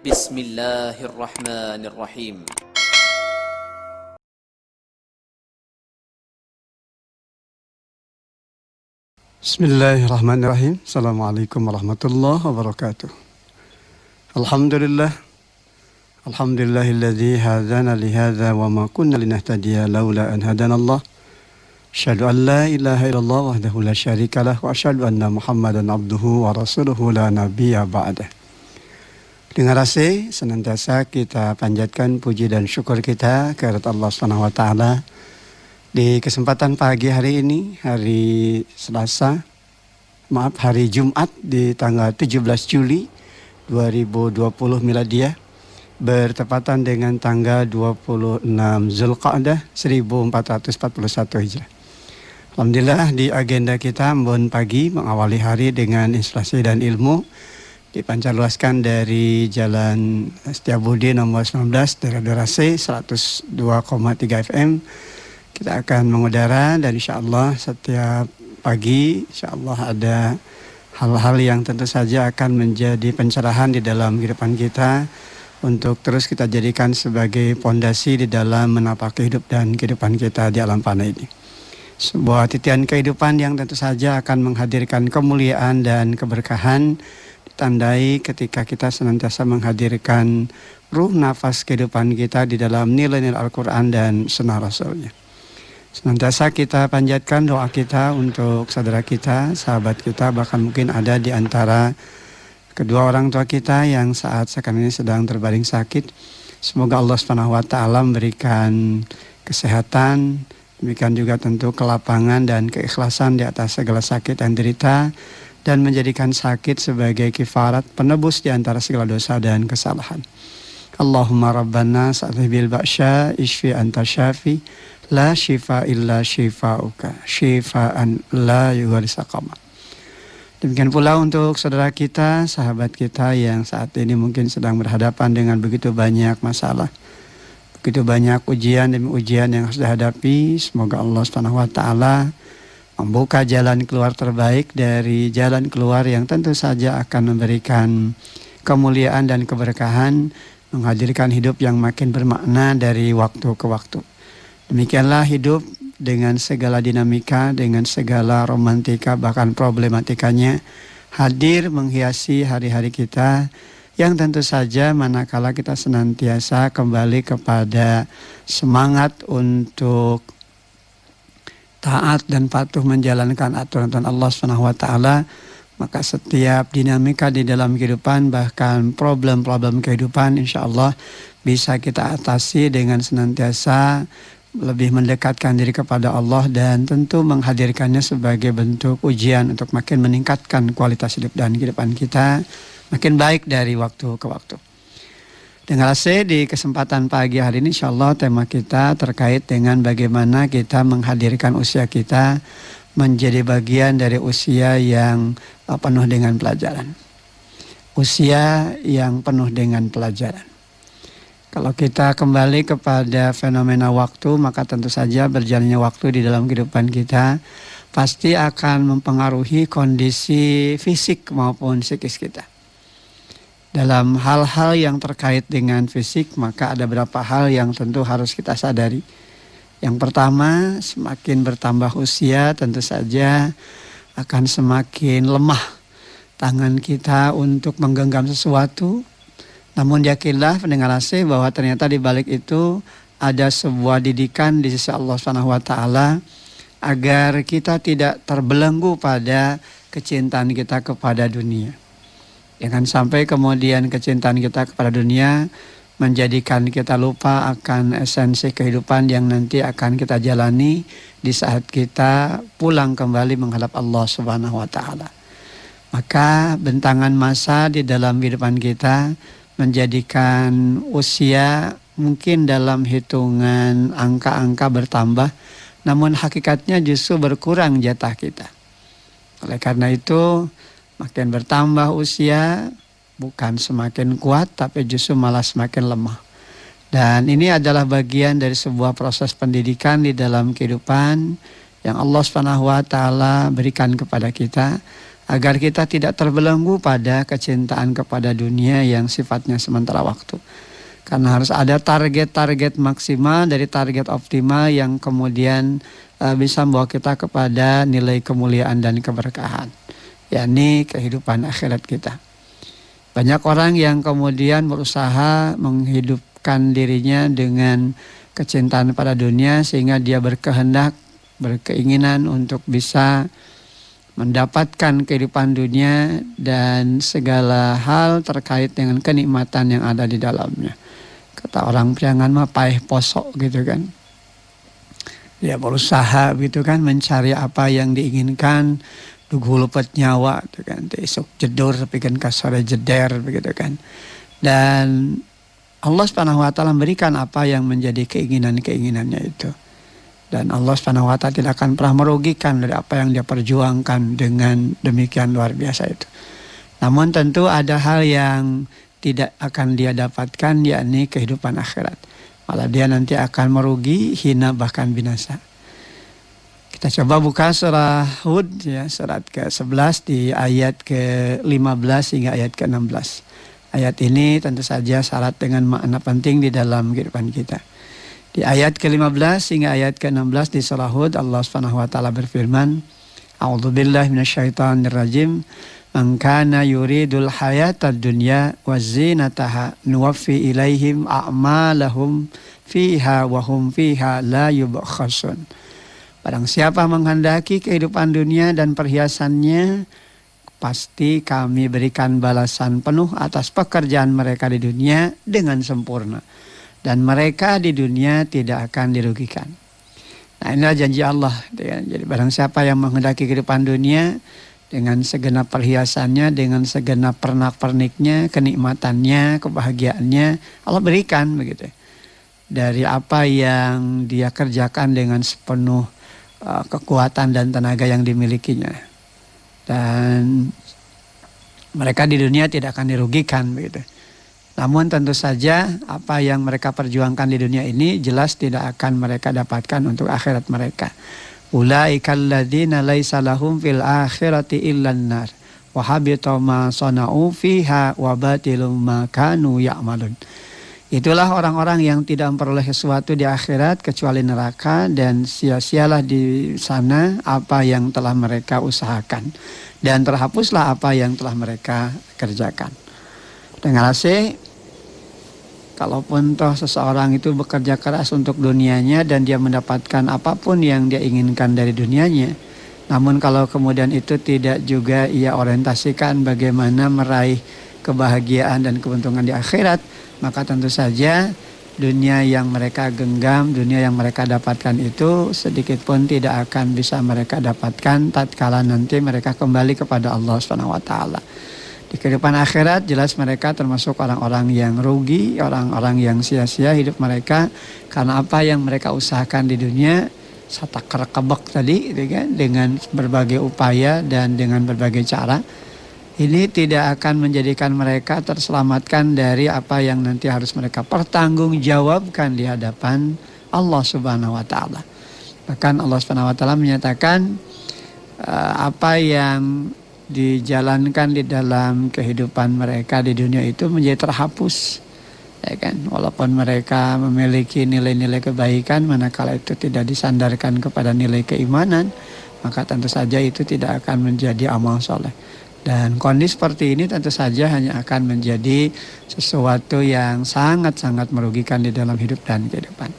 Bismillahirrahmanirrahim. Bismillahirrahmanirrahim. Assalamualaikum warahmatullahi wabarakatuh. Alhamdulillah. Alhamdulillahilladzi hadana lihadza wa ma kunna linahtadiya laula an hadanallah. Asyhadu an la ilaha illallah wahdahu la syarikalah wa asyhadu anna Muhammadan abduhu wa rasuluhu la nabiyya ba'dah. Dengan rasa senantiasa kita panjatkan puji dan syukur kita kepada Allah Subhanahu wa taala. Di kesempatan pagi hari ini, hari Jumat di tanggal 17 Juli 2020 Miladiah, bertepatan dengan tanggal 26 Zulqa'dah 1441 Hijrah. Alhamdulillah, di agenda kita Embun Pagi mengawali hari dengan inspirasi dan ilmu dipancarluaskan dari Jalan Setiabudi nomor 19 dari durasi 102,3 FM. Kita akan mengudara dan insya Allah setiap pagi insya Allah ada hal-hal yang tentu saja akan menjadi pencerahan di dalam kehidupan kita untuk terus kita jadikan sebagai pondasi di dalam menapaki hidup dan kehidupan kita di alam fana ini. Sebuah titian kehidupan yang tentu saja akan menghadirkan kemuliaan dan keberkahan, ditandai ketika kita senantiasa menghadirkan ruh nafas kehidupan kita di dalam nilai-nilai Al-Quran dan Sunnah Rasulnya. Senantiasa kita panjatkan doa kita untuk saudara kita, sahabat kita, bahkan mungkin ada di antara kedua orang tua kita yang saat sekarang ini sedang terbaring sakit. Semoga Allah Subhanahu wa taala memberikan kesehatan, demikian juga tentu kelapangan dan keikhlasan di atas segala sakit dan derita, dan menjadikan sakit sebagai kifarat penebus di antara segala dosa dan kesalahan. Allahumma rabbana sa'alih bil ba'sya ishfi anta syafi la syifa illa syifauka syifaan la yughadiru saqama. Demikian pula untuk saudara kita, sahabat kita yang saat ini mungkin sedang berhadapan dengan begitu banyak masalah, begitu banyak ujian demi ujian yang harus dihadapi. Semoga Allah Subhanahu wa taala membuka jalan keluar terbaik dari jalan keluar yang tentu saja akan memberikan kemuliaan dan keberkahan, menghadirkan hidup yang makin bermakna dari waktu ke waktu. Demikianlah hidup dengan segala dinamika, dengan segala romantika, bahkan problematikanya hadir menghiasi hari-hari kita yang tentu saja manakala kita senantiasa kembali kepada semangat untuk taat dan patuh menjalankan aturan Allah Subhanahu wa taala, maka setiap dinamika di dalam kehidupan, bahkan problem-problem kehidupan, insya Allah bisa kita atasi dengan senantiasa lebih mendekatkan diri kepada Allah dan tentu menghadirkannya sebagai bentuk ujian untuk makin meningkatkan kualitas hidup dan kehidupan kita makin baik dari waktu ke waktu. Dengan rasa di kesempatan pagi hari ini insya Allah tema kita terkait dengan bagaimana kita menghadirkan usia kita menjadi bagian dari usia yang penuh dengan pelajaran. Usia yang penuh dengan pelajaran. Kalau kita kembali kepada fenomena waktu, maka tentu saja berjalannya waktu di dalam kehidupan kita pasti akan mempengaruhi kondisi fisik maupun psikis kita. Dalam hal-hal yang terkait dengan fisik, maka ada beberapa hal yang tentu harus kita sadari. Yang pertama, semakin bertambah usia tentu saja akan semakin lemah tangan kita untuk menggenggam sesuatu. Namun yakinlah pendengar AC bahwa ternyata di balik itu ada sebuah didikan di sisi Allah Subhanahu wa taala agar kita tidak terbelenggu pada kecintaan kita kepada dunia. Jangan sampai kemudian kecintaan kita kepada dunia menjadikan kita lupa akan esensi kehidupan yang nanti akan kita jalani di saat kita pulang kembali menghadap Allah Subhanahu wa taala. Maka bentangan masa di dalam kehidupan kita menjadikan usia mungkin dalam hitungan angka-angka bertambah, namun hakikatnya justru berkurang jatah kita. Oleh karena itu, makin bertambah usia bukan semakin kuat, tapi justru malah semakin lemah. Dan ini adalah bagian dari sebuah proses pendidikan di dalam kehidupan yang Allah Subhanahu wa taala berikan kepada kita agar kita tidak terbelenggu pada kecintaan kepada dunia yang sifatnya sementara waktu. Karena harus ada target-target maksimal dari target optimal yang kemudian bisa membawa kita kepada nilai kemuliaan dan keberkahan, yakni kehidupan akhirat kita. Banyak orang yang kemudian berusaha menghidupkan dirinya dengan kecintaan pada dunia sehingga dia berkehendak, berkeinginan untuk bisa mendapatkan kehidupan dunia dan segala hal terkait dengan kenikmatan yang ada di dalamnya. Kata orang Priangan mah paeh posok gitu kan. Dia berusaha gitu kan mencari apa yang diinginkan, dugu lepet nyawa gitu kan. Esok jedur tapi kan kasore jeder begitu kan. Dan Allah Subhanahu wa taala memberikan apa yang menjadi keinginan-keinginannya itu. Dan Allah Subhanahu wa taala tidak akan pernah merugikan dari apa yang dia perjuangkan dengan demikian luar biasa itu. Namun tentu ada hal yang tidak akan dia dapatkan, yakni kehidupan akhirat. Malah dia nanti akan merugi, hina bahkan binasa. Kita coba buka surah Hud ya, surat ke-11 di ayat ke-15 hingga ayat ke-16. Ayat ini tentu saja syarat dengan makna penting di dalam kehidupan kita. Di ayat ke-15 hingga ayat ke-16 di surah Hud, Allah Subhanahu wa taala berfirman, A'udzubillahi minasyaitonirrajim. Man kana yuridul hayatad dunya wa zinataha nuwaffi ilaihim a'malahum fiha wa hum fiha la yubkhasun. Barang siapa menghendaki kehidupan dunia dan perhiasannya, pasti kami berikan balasan penuh atas pekerjaan mereka di dunia dengan sempurna. Dan mereka di dunia tidak akan dirugikan. Nah, inilah janji Allah. Jadi barang siapa yang menghendaki kehidupan dunia dengan segenap perhiasannya, dengan segenap pernak-perniknya, kenikmatannya, kebahagiaannya, Allah berikan begitu. Dari apa yang dia kerjakan dengan sepenuh kekuatan dan tenaga yang dimilikinya. Dan mereka di dunia tidak akan dirugikan begitu. Namun tentu saja apa yang mereka perjuangkan di dunia ini jelas tidak akan mereka dapatkan untuk akhirat mereka. Ulaikal ladzina laisa lahum fil akhirati illan nar wa habita ma sana'u fiha wa batilum ma kanu ya'malun. Itulah orang-orang yang tidak memperoleh sesuatu di akhirat kecuali neraka, dan sia-sialah di sana apa yang telah mereka usahakan dan terhapuslah apa yang telah mereka kerjakan. Dengar sih, kalaupun toh seseorang itu bekerja keras untuk dunianya dan dia mendapatkan apapun yang dia inginkan dari dunianya, namun kalau kemudian itu tidak juga ia orientasikan bagaimana meraih kebahagiaan dan keuntungan di akhirat, maka tentu saja dunia yang mereka genggam, dunia yang mereka dapatkan itu sedikit pun tidak akan bisa mereka dapatkan tatkala nanti mereka kembali kepada Allah Subhanahu wa taala. Di kehidupan akhirat jelas mereka termasuk orang-orang yang rugi, orang-orang yang sia-sia hidup mereka karena apa yang mereka usahakan di dunia satak kebek tadi gitu kan, dengan berbagai upaya dan dengan berbagai cara. Ini tidak akan menjadikan mereka terselamatkan dari apa yang nanti harus mereka pertanggungjawabkan di hadapan Allah Subhanahu wa taala. Bahkan Allah Subhanahu wa taala menyatakan apa yang dijalankan di dalam kehidupan mereka di dunia itu menjadi terhapus, ya kan? Walaupun mereka memiliki nilai-nilai kebaikan, manakala itu tidak disandarkan kepada nilai keimanan, maka tentu saja itu tidak akan menjadi amal soleh. Dan kondisi seperti ini tentu saja hanya akan menjadi sesuatu yang sangat-sangat merugikan di dalam hidup dan kehidupan.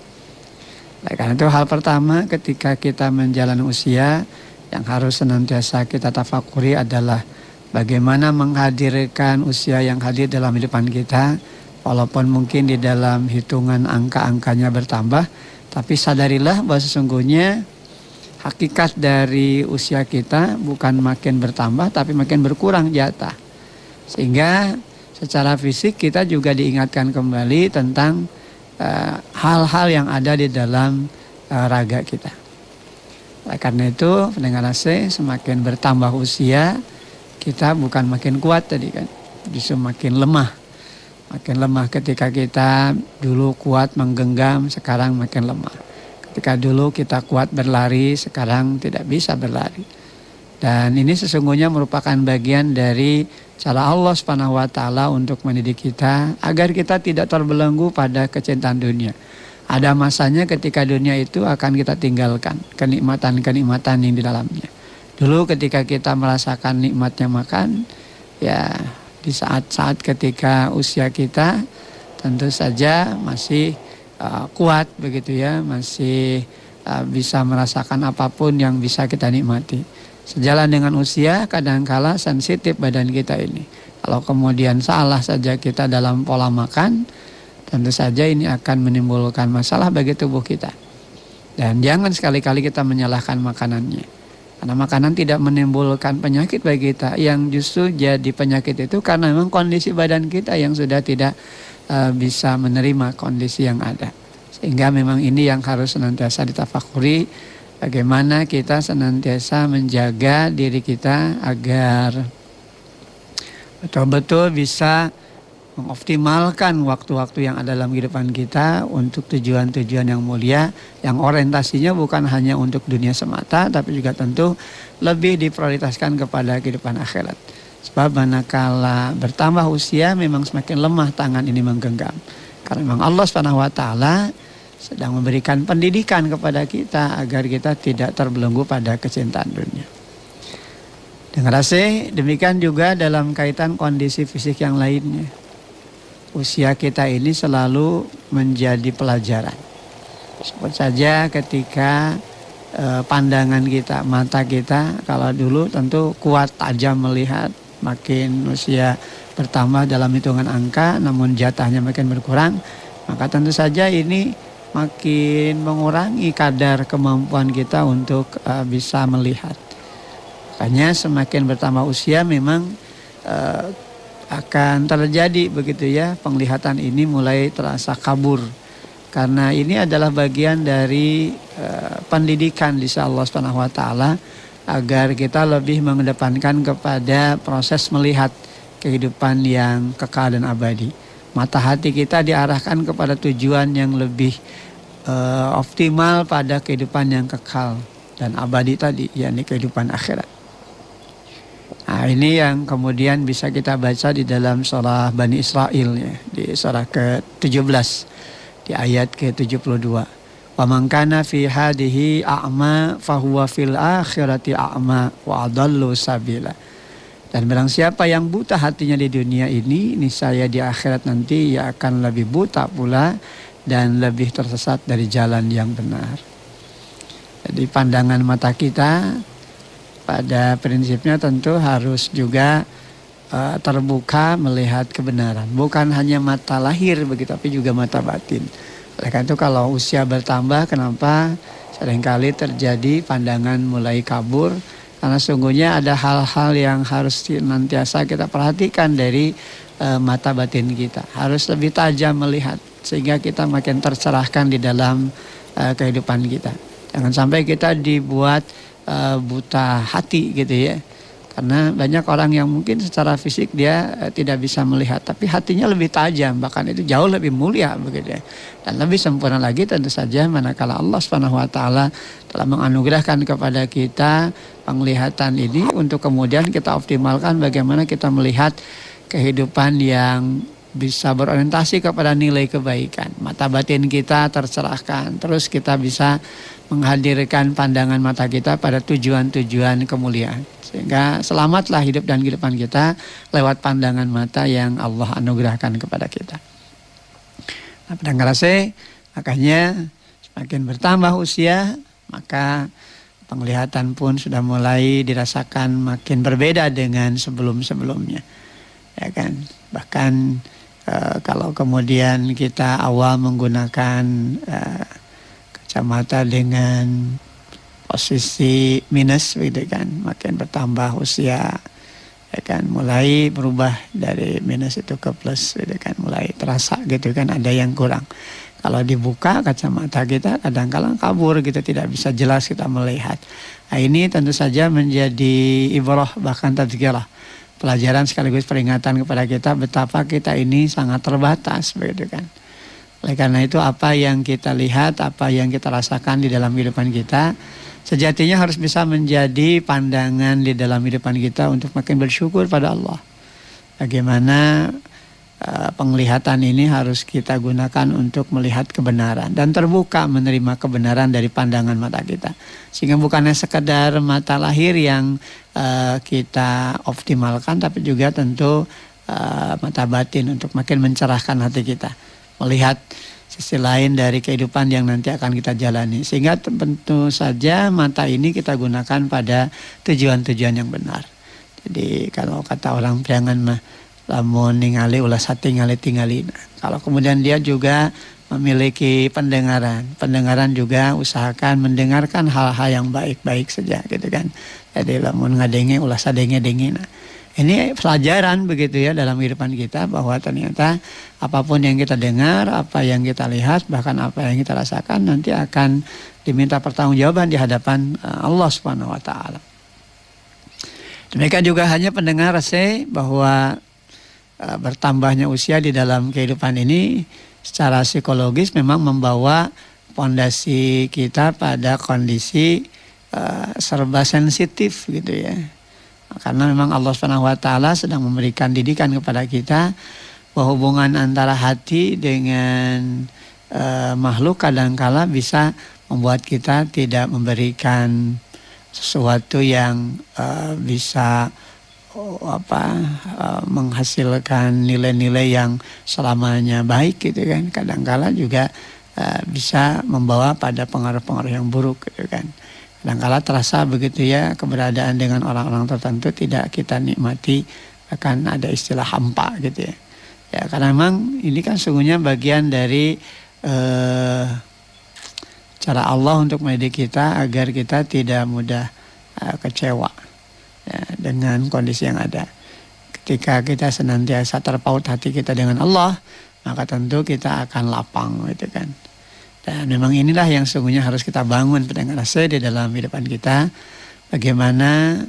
Nah, karena itu hal pertama ketika kita menjalani usia yang harus senantiasa kita tafakuri adalah bagaimana menghadirkan usia yang hadir dalam kehidupan kita. Walaupun mungkin di dalam hitungan angka-angkanya bertambah, tapi sadarilah bahwa sesungguhnya hakikat dari usia kita bukan makin bertambah tapi makin berkurang jatah. Sehingga secara fisik kita juga diingatkan kembali tentang hal-hal yang ada di dalam raga kita. Karena itu pendengar AC, semakin bertambah usia kita bukan makin kuat tadi kan, justru makin lemah. Makin lemah ketika kita dulu kuat menggenggam, sekarang makin lemah. Ketika dulu kita kuat berlari, sekarang tidak bisa berlari. Dan ini sesungguhnya merupakan bagian dari cara Allah Subhanahu wa taala untuk mendidik kita agar kita tidak terbelenggu pada kecintaan dunia. Ada masanya ketika dunia itu akan kita tinggalkan, kenikmatan-kenikmatan yang di dalamnya. Dulu ketika kita merasakan nikmatnya makan, ya di saat-saat ketika usia kita tentu saja masih kuat begitu ya, masih bisa merasakan apapun yang bisa kita nikmati. Sejalan dengan usia, kadangkala sensitif badan kita ini. Kalau kemudian salah saja kita dalam pola makan, tentu saja ini akan menimbulkan masalah bagi tubuh kita. Dan jangan sekali-kali kita menyalahkan makanannya. Karena makanan tidak menimbulkan penyakit bagi kita. Yang justru jadi penyakit itu karena memang kondisi badan kita yang sudah tidak bisa menerima kondisi yang ada. Sehingga memang ini yang harus senantiasa ditafakuri. Bagaimana kita senantiasa menjaga diri kita agar betul-betul bisa mengoptimalkan waktu-waktu yang ada dalam kehidupan kita untuk tujuan-tujuan yang mulia, yang orientasinya bukan hanya untuk dunia semata, tapi juga tentu lebih diprioritaskan kepada kehidupan akhirat. Sebab manakala bertambah usia memang semakin lemah tangan ini menggenggam. Karena memang Allah Subhanahu wa taala sedang memberikan pendidikan kepada kita agar kita tidak terbelenggu pada kecintaan dunia. Dengan rasa demikian juga dalam kaitan kondisi fisik yang lainnya. Usia kita ini selalu menjadi pelajaran. Sebut saja ketika pandangan kita, mata kita, kalau dulu tentu kuat tajam melihat, makin usia bertambah dalam hitungan angka, namun jatahnya makin berkurang, maka tentu saja ini makin mengurangi kadar kemampuan kita untuk bisa melihat. Makanya semakin bertambah usia memang akan terjadi begitu ya, penglihatan ini mulai terasa kabur. Karena ini adalah bagian dari pendidikan di sisi Allah Subhanahu wa taala agar kita lebih mengedepankan kepada proses melihat kehidupan yang kekal dan abadi. Mata hati kita diarahkan kepada tujuan yang lebih optimal pada kehidupan yang kekal dan abadi tadi, yakni kehidupan akhirat. Nah, ini yang kemudian bisa kita baca di dalam surah Bani Israil ya, di surah ke-17 di ayat ke-72. Wa man kana fi hadhihi a'ma fahuwa fil akhirati a'ma wa adallu sabila. Dan barang siapa yang buta hatinya di dunia ini, niscaya di akhirat nanti ia akan lebih buta pula dan lebih tersesat dari jalan yang benar. Jadi pandangan mata kita pada prinsipnya tentu harus juga terbuka melihat kebenaran. Bukan hanya mata lahir begitu, tapi juga mata batin. Oleh karena itu kalau usia bertambah, kenapa seringkali terjadi pandangan mulai kabur? Karena sungguhnya ada hal-hal yang harus senantiasa kita perhatikan dari mata batin kita. Harus lebih tajam melihat sehingga kita makin tercerahkan di dalam kehidupan kita. Jangan sampai kita dibuat buta hati gitu ya. Karena banyak orang yang mungkin secara fisik dia tidak bisa melihat, tapi hatinya lebih tajam, bahkan itu jauh lebih mulia begitu ya. Dan lebih sempurna lagi tentu saja manakala Allah Subhanahu wa taala telah menganugerahkan kepada kita penglihatan ini untuk kemudian kita optimalkan bagaimana kita melihat kehidupan yang bisa berorientasi kepada nilai kebaikan. Mata batin kita tercerahkan, terus kita bisa menghadirkan pandangan mata kita pada tujuan-tujuan kemuliaan. Sehingga selamatlah hidup dan kehidupan kita lewat pandangan mata yang Allah anugerahkan kepada kita. Nah, pendengar rasa, makanya semakin bertambah usia, maka penglihatan pun sudah mulai dirasakan makin berbeda dengan sebelum-sebelumnya. Ya kan? Bahkan kalau kemudian kita awal menggunakan kacamata dengan posisi minus gitu kan, makin bertambah usia ya kan, mulai berubah dari minus itu ke plus gitu kan, mulai terasa gitu kan ada yang kurang. Kalau dibuka kacamata kita kadang-kadang kabur gitu, tidak bisa jelas kita melihat. Nah, ini tentu saja menjadi ibrah bahkan tadzkirah, pelajaran sekaligus peringatan kepada kita betapa kita ini sangat terbatas begitu kan. Oleh karena itu apa yang kita lihat, apa yang kita rasakan di dalam kehidupan kita sejatinya harus bisa menjadi pandangan di dalam kehidupan kita untuk makin bersyukur pada Allah. Bagaimana penglihatan ini harus kita gunakan untuk melihat kebenaran dan terbuka menerima kebenaran dari pandangan mata kita, sehingga bukannya sekedar mata lahir yang kita optimalkan, tapi juga tentu mata batin untuk makin mencerahkan hati kita, melihat sisi lain dari kehidupan yang nanti akan kita jalani, sehingga tentu saja mata ini kita gunakan pada tujuan-tujuan yang benar. Jadi kalau kata orang jangan lamun ningali ulah satingali tingali. Kalau kemudian dia juga memiliki pendengaran juga usahakan mendengarkan hal-hal yang baik-baik saja gitu kan. Jadi lamun ngadenge ulah sadenge-denge. Nah, ini pelajaran begitu ya dalam kehidupan kita, bahwa ternyata apapun yang kita dengar, apa yang kita lihat, bahkan apa yang kita rasakan nanti akan diminta pertanggungjawaban di hadapan Allah Subhanahu wa taala. Demikian juga hanya pendengar bahwa bertambahnya usia di dalam kehidupan ini secara psikologis memang membawa pondasi kita pada kondisi serba sensitif gitu ya. Karena memang Allah Subhanahu wa taala sedang memberikan didikan kepada kita bahwa hubungan antara hati dengan makhluk kadangkala bisa membuat kita tidak memberikan sesuatu yang bisa menghasilkan nilai-nilai yang selamanya baik gitu kan. Kadangkala juga bisa membawa pada pengaruh-pengaruh yang buruk gitu kan. Kadangkala terasa begitu ya, keberadaan dengan orang-orang tertentu tidak kita nikmati, akan ada istilah hampa gitu ya. Ya karena memang ini kan sungguhnya bagian dari cara Allah untuk mendidik kita agar kita tidak mudah kecewa ya, dengan kondisi yang ada. Ketika kita senantiasa terpaut hati kita dengan Allah, maka tentu kita akan lapang gitu kan. Dan memang inilah yang sungguhnya harus kita bangun pendengar di dalam kehidupan kita. Bagaimana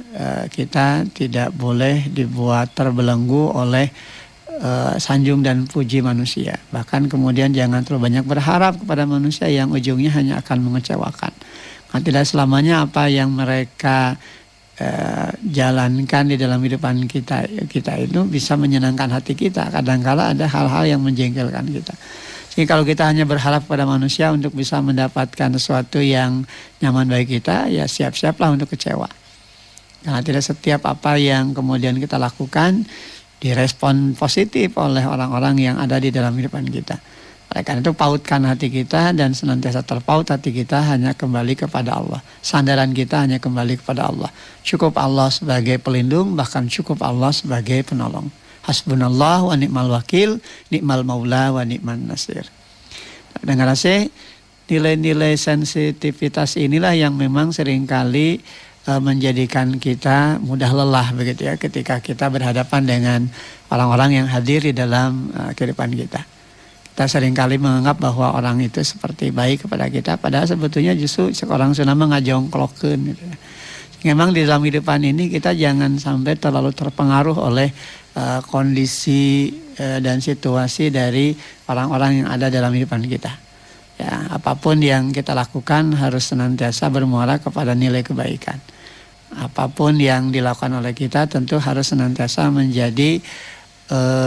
kita tidak boleh dibuat terbelenggu oleh sanjung dan puji manusia. Bahkan kemudian jangan terlalu banyak berharap kepada manusia yang ujungnya hanya akan mengecewakan. Karena tidak selamanya apa yang mereka jalankan di dalam kehidupan kita itu bisa menyenangkan hati kita. Kadangkala ada hal-hal yang menjengkelkan kita. Jadi kalau kita hanya berharap pada manusia untuk bisa mendapatkan sesuatu yang nyaman bagi kita, ya siap-siaplah untuk kecewa. Karena tidak setiap apa yang kemudian kita lakukan direspon positif oleh orang-orang yang ada di dalam kehidupan kita. Oleh karena itu pautkan hati kita dan senantiasa terpaut hati kita hanya kembali kepada Allah. Sandaran kita hanya kembali kepada Allah. Cukup Allah sebagai pelindung, bahkan cukup Allah sebagai penolong. Hasbunallah wa ni'mal wakil, ni'mal maula wa ni'man nasir. Dengar nilai-nilai sensitivitas inilah yang memang seringkali menjadikan kita mudah lelah begitu ya, ketika kita berhadapan dengan orang-orang yang hadir di dalam kehidupan kita. Kita seringkali menganggap bahwa orang itu seperti baik kepada kita, padahal sebetulnya justru seorang sunah ngajongklokeun gitu. Memang di dalam kehidupan ini kita jangan sampai terlalu terpengaruh oleh kondisi dan situasi dari orang-orang yang ada dalam kehidupan kita. Ya, apapun yang kita lakukan harus senantiasa bermuara kepada nilai kebaikan. Apapun yang dilakukan oleh kita tentu harus senantiasa menjadi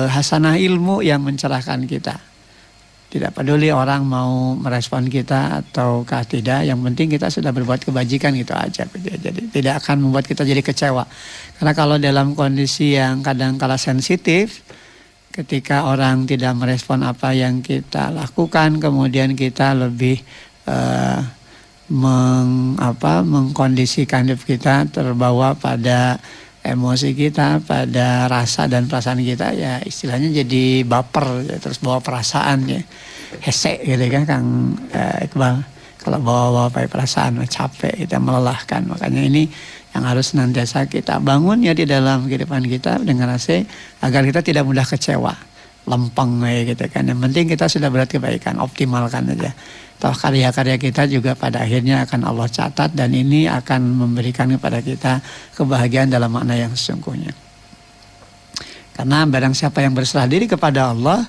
hasanah ilmu yang mencerahkan kita. Tidak peduli orang mau merespon kita ataukah tidak, yang penting kita sudah berbuat kebajikan gitu aja. Jadi tidak akan membuat kita jadi kecewa. Karena kalau dalam kondisi yang kadang-kala sensitif, ketika orang tidak merespon apa yang kita lakukan, kemudian kita lebih mengkondisikan hidup kita terbawa pada emosi kita, pada rasa dan perasaan kita, ya istilahnya jadi baper ya, terus bawa perasaan ya, hese gitu kan Kang Iqbal. Kalau bawa perasaan capek, kita melelahkan. Makanya ini yang harus senantiasa kita bangun ya di dalam kehidupan kita dengan rasa agar kita tidak mudah kecewa, lempeng gitu kan. Yang penting kita sudah berbuat kebaikan, optimalkan aja. Toh karya-karya kita juga pada akhirnya akan Allah catat dan ini akan memberikan kepada kita kebahagiaan dalam makna yang sesungguhnya. Karena barang siapa yang berserah diri kepada Allah,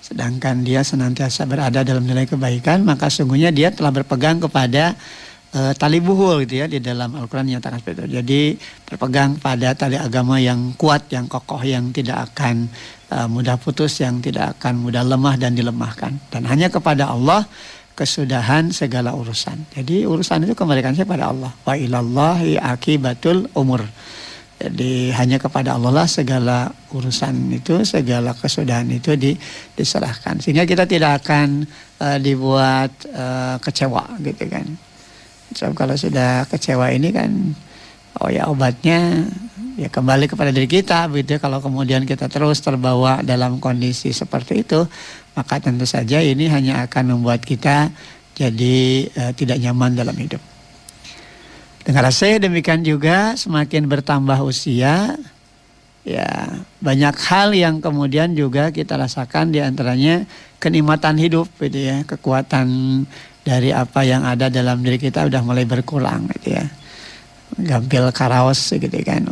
sedangkan dia senantiasa berada dalam nilai kebaikan, maka sungguhnya dia telah berpegang kepada tali buhul gitu ya, di dalam Al-Quran nyatakan seperti itu. Jadi berpegang pada tali agama yang kuat, yang kokoh, yang tidak akan mudah putus, yang tidak akan mudah lemah dan dilemahkan. Dan hanya kepada Allah kesudahan segala urusan. Jadi urusan itu kembalikannya pada Allah. Wa ilallahi akibatul umur. Jadi hanya kepada Allah lah segala urusan itu, segala kesudahan itu diserahkan. Sehingga kita tidak akan dibuat kecewa gitu kan. So, kalau sudah kecewa ini kan, oh ya obatnya ya kembali kepada diri kita gitu. Kalau kemudian kita terus terbawa dalam kondisi seperti itu, maka tentu saja ini hanya akan membuat kita jadi tidak nyaman dalam hidup. Dengan rasa demikian juga semakin bertambah usia, ya banyak hal yang kemudian juga kita rasakan, di antaranya kenikmatan hidup gitu ya, kekuatan dari apa yang ada dalam diri kita udah mulai berkurang gitu ya. Gampil karaos gitu kan,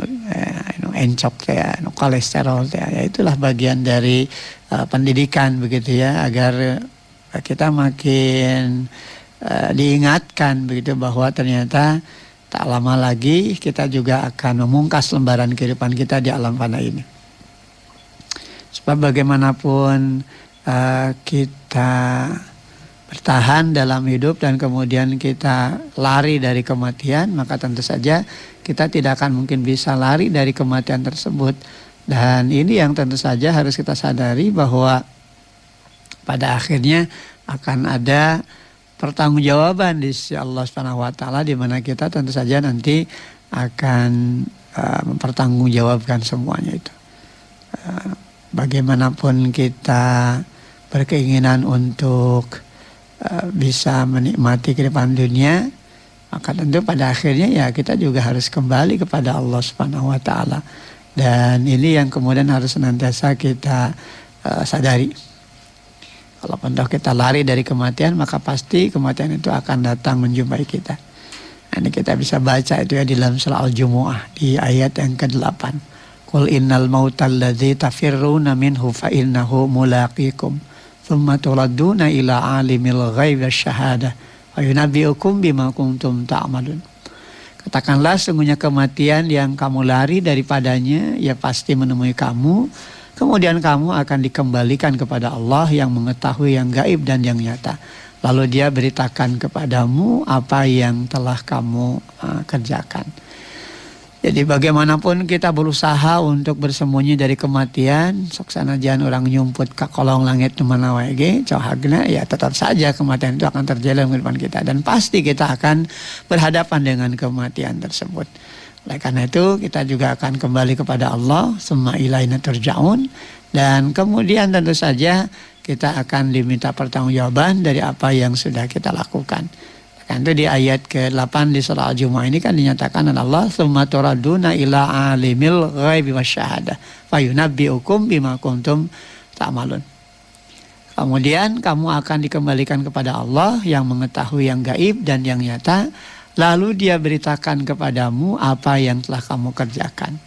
encok ya, kolesterol ya, itulah bagian dari pendidikan begitu ya, agar kita makin diingatkan begitu bahwa ternyata tak lama lagi kita juga akan memungkas lembaran kehidupan kita di alam fana ini. Sebab bagaimanapun kita bertahan dalam hidup dan kemudian kita lari dari kematian, maka tentu saja kita tidak akan mungkin bisa lari dari kematian tersebut. Dan ini yang tentu saja harus kita sadari, bahwa pada akhirnya akan ada pertanggungjawaban di sisi Allah Subhanahu wa taala, di mana kita tentu saja nanti akan mempertanggungjawabkan semuanya itu. Bagaimanapun kita berkeinginan untuk bisa menikmati kehidupan dunia, maka tentu pada akhirnya ya kita juga harus kembali kepada Allah Subhanahu wa taala. Dan ini yang kemudian harus senantiasa kita sadari. Kalaupun kita lari dari kematian, maka pasti kematian itu akan datang menjumpai kita. Nah, ini kita bisa baca itu ya di dalam surah Al-Jumu'ah di ayat yang ke-8. Qul innal mautal ladzi tafirruna minhu fa innahu mulaqikum tsumma turadduna ila alimil ghaibi wasyahadah wa yunabbi'ukum bima kuntum ta'malun. Katakanlah, sungguhnya kematian yang kamu lari daripadanya ya pasti menemui kamu. Kemudian kamu akan dikembalikan kepada Allah yang mengetahui yang gaib dan yang nyata. Lalu dia beritakan kepadamu apa yang telah kamu kerjakan. Jadi bagaimanapun kita berusaha untuk bersembunyi dari kematian, sok sanajan orang nyumput ke kolong langit mana wae ge, cohagna, ya tetap saja kematian itu akan terjadi dalam kehidupan kita. Dan pasti kita akan berhadapan dengan kematian tersebut. Oleh karena itu kita juga akan kembali kepada Allah, summa ilaina turja'un, dan kemudian tentu saja kita akan diminta pertanggungjawaban dari apa yang sudah kita lakukan. Kan itu di ayat ke-8 di surah Al-Jumu'ah ini kan dinyatakan oleh Allah, summa turaduna ila alimil ghaibi wasyahadah fa yunabbi'ukum bima kuntum ta'malun. Kemudian kamu akan dikembalikan kepada Allah yang mengetahui yang gaib dan yang nyata. Lalu dia beritakan kepadamu apa yang telah kamu kerjakan.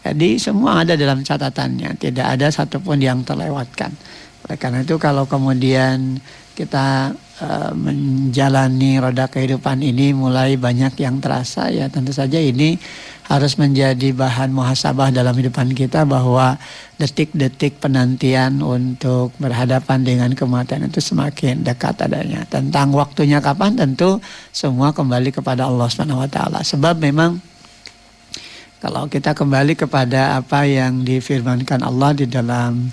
Jadi semua ada dalam catatannya, tidak ada satupun yang terlewatkan. Oleh karena itu kalau kemudian kita menjalani roda kehidupan ini mulai banyak yang terasa, ya tentu saja ini harus menjadi bahan muhasabah dalam kehidupan kita, bahwa detik-detik penantian untuk berhadapan dengan kematian itu semakin dekat adanya. Tentang waktunya kapan tentu semua kembali kepada Allah Subhanahu wa taala. Sebab memang kalau kita kembali kepada apa yang difirmankan Allah di dalam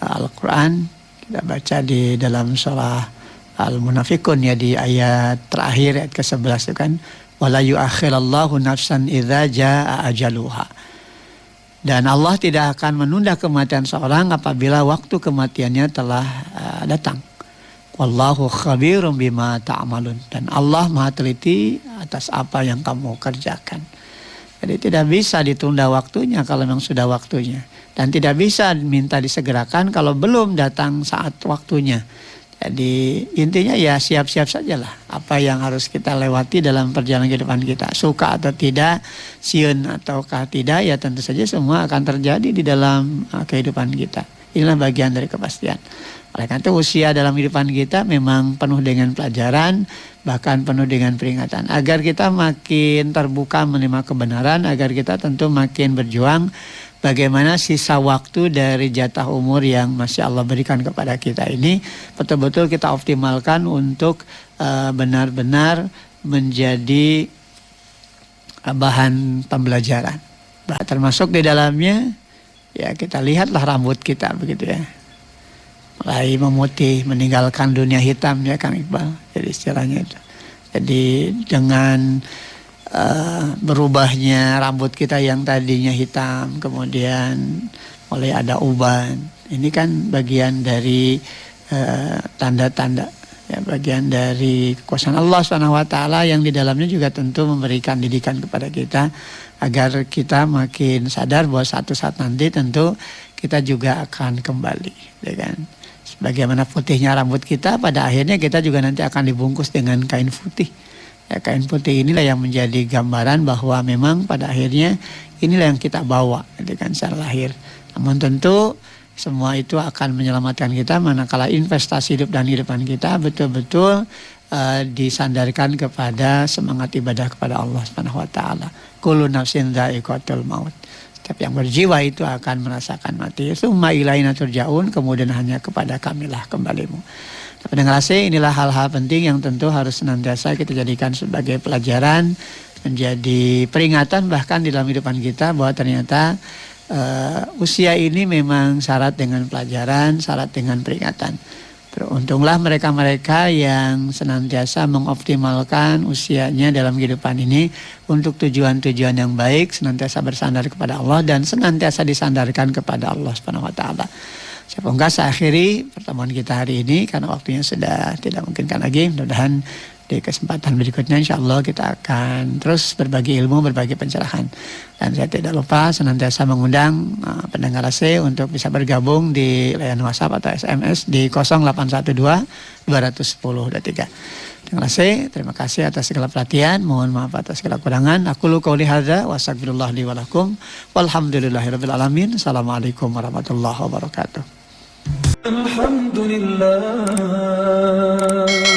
Al-Qur'an, kita baca di dalam surah Al-Munafikun ya, di ayat terakhir ayat ke-11 itu kan, wala yu'akhirallahu nafsan idza jaa ajaluha. Dan Allah tidak akan menunda kematian seorang apabila waktu kematiannya telah datang. Wallahu khabirum bima ta'malun. Dan Allah Maha teliti atas apa yang kamu kerjakan. Jadi tidak bisa ditunda waktunya kalau memang sudah waktunya. Dan tidak bisa minta disegerakan kalau belum datang saat waktunya. Jadi intinya ya siap-siap sajalah apa yang harus kita lewati dalam perjalanan kehidupan kita. Suka atau tidak, sieun ataukah tidak, ya tentu saja semua akan terjadi di dalam kehidupan kita. Inilah bagian dari kepastian. Oleh karena itu usia dalam kehidupan kita memang penuh dengan pelajaran, bahkan penuh dengan peringatan. Agar kita makin terbuka menerima kebenaran, agar kita tentu makin berjuang bagaimana sisa waktu dari jatah umur yang masih Allah berikan kepada kita ini betul-betul kita optimalkan untuk benar-benar menjadi bahan pembelajaran. Termasuk di dalamnya ya kita lihatlah rambut kita begitu ya. Mulai memutih, meninggalkan dunia hitam ya Kang Iqbal. Jadi istilahnya itu. Jadi dengan berubahnya rambut kita yang tadinya hitam, kemudian mulai ada uban. Ini kan bagian dari tanda-tanda, ya, bagian dari kekuasaan Allah SWT yang di dalamnya juga tentu memberikan didikan kepada kita agar kita makin sadar bahwa satu saat nanti tentu kita juga akan kembali, ya kan? Bagaimana putihnya rambut kita, pada akhirnya kita juga nanti akan dibungkus dengan kain putih. Ya, kain putih inilah yang menjadi gambaran bahwa memang pada akhirnya inilah yang kita bawa, gitu kan, secara lahir. Namun tentu semua itu akan menyelamatkan kita manakala investasi hidup dan kehidupan kita betul-betul disandarkan kepada semangat ibadah kepada Allah Subhanahu wa taala. Kullu nafsin dha'iqatul maut. Setiap yang berjiwa itu akan merasakan mati. Summa ilaina turja'un, kemudian hanya kepada kamilah kembalimu. Pendengar AC, inilah hal-hal penting yang tentu harus senantiasa kita jadikan sebagai pelajaran, menjadi peringatan bahkan di dalam kehidupan kita bahwa ternyata usia ini memang syarat dengan pelajaran, syarat dengan peringatan. Beruntunglah mereka-mereka yang senantiasa mengoptimalkan usianya dalam kehidupan ini untuk tujuan-tujuan yang baik, senantiasa bersandar kepada Allah dan senantiasa disandarkan kepada Allah Subhanahu wa taala. Semoga saya akhiri pertemuan kita hari ini karena waktunya sudah tidak memungkinkan lagi. Mudah-mudahan di kesempatan berikutnya insya Allah kita akan terus berbagi ilmu, berbagi pencerahan. Dan saya tidak lupa senantiasa mengundang pendengar AC untuk bisa bergabung di layanan WhatsApp atau SMS di 0812 210 23. Pendengar AC, terima kasih atas segala perhatian. Mohon maaf atas segala kekurangan. Aku lu qouli hadza wa astaghfirullah li wa lakum. Walhamdulillahirabbil alamin. Assalamualaikum warahmatullahi wabarakatuh. Alhamdulillah.